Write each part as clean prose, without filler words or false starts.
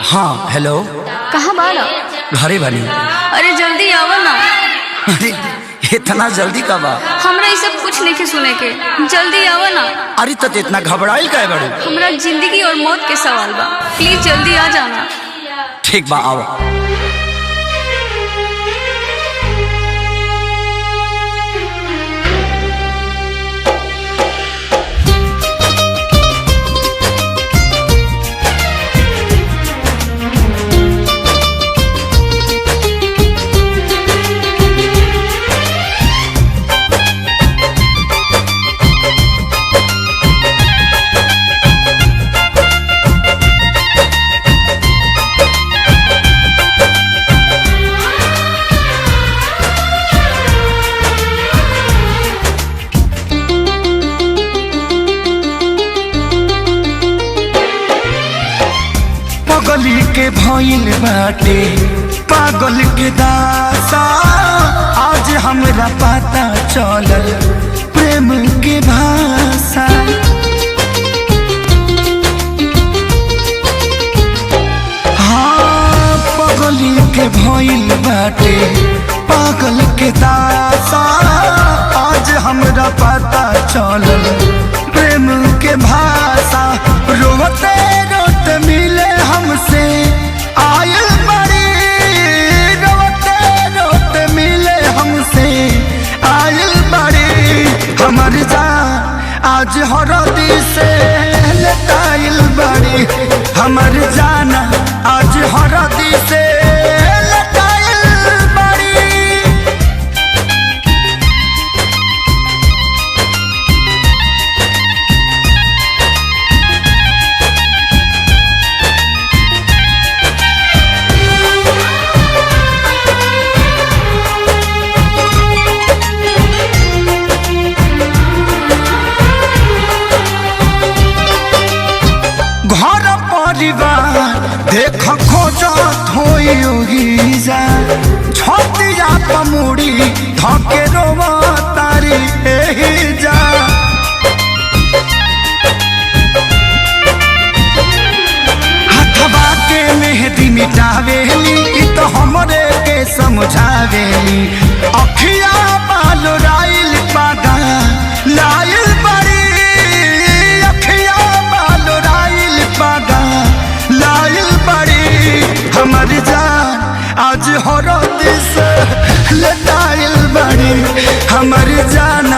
हाँ हेलो। कहाँ बाड़ा? घरे बनी। अरे जल्दी आवा ना। अरे इतना जल्दी कब आ? हमरा ये सब कुछ नहीं के सुने के, जल्दी आवा ना। अरे तो इतना घबराइल काहे बड़ू? हमरा जिंदगी और मौत के सवाल बा, प्लीज जल्दी आ जाना। ठीक बा आओ। पगली के भइल बाटे पागल के दासा, आज हमरा पता चलल प्रेम के भाषा। हाँ पगली के भइल बाटे पागल के दासा, आज हमरा पता चलल प्रेम के भाषा। रोते रोते मिले हमसे आयल बड़ी, रोते रोते मिले हमसे आयल बड़ी। हमर जान आज हरदी से लटाइल बड़ी, हमर जान आज हरदी से लटाइल बड़ी। घर परिवार देख खोजत होई जा, छतिया पमुड़ी धके रोवा तारी एही जा। हथवा के मेहंदी मिटावेली इ तो हमरे के समझावेली, अखिया बाल राइल पागा लाइल बड़ी, अखिया बाल राइल पागा लाइल बड़ी। हमर जान आज हरद से लटाइल बड़ी, हमर जान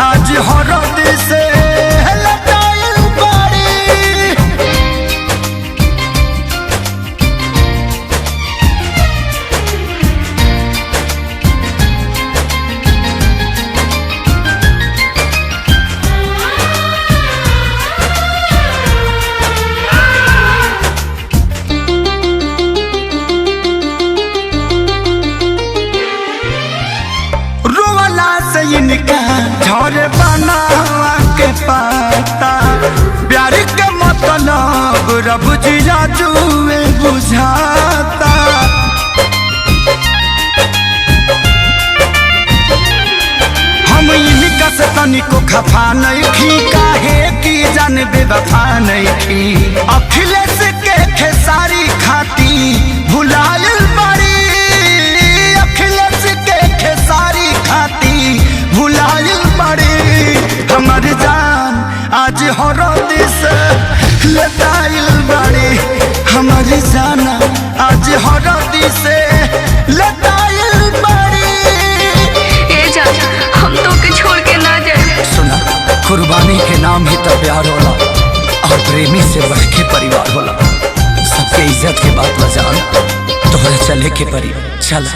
आज हरद से लटाइल बड़ी। इनका झरे बनावा के पाता, प्यार के मतलब रब जिया जुए बुझाता। हम इनका से तनिको खफा नहीं खी, काहे की जान बेवफा नहीं खी। अखिलेश के खेसारी खाती भुलायल बड़ी, अखिलेश के खेसारी खाती भुलायल बड़ी। हमर जान आज हरद से लटाइल बड़ी, हमर जान आज हरद से लटाइल बड़ी। ए जान हम तो के छोड़ के ना जाए। सुना, कुर्बानी के नाम ही तो प्यार होला, और प्रेमी से बढ़ के परिवार होला। सबके इज्जत के बात बजान, तोहरा चले के परी चल।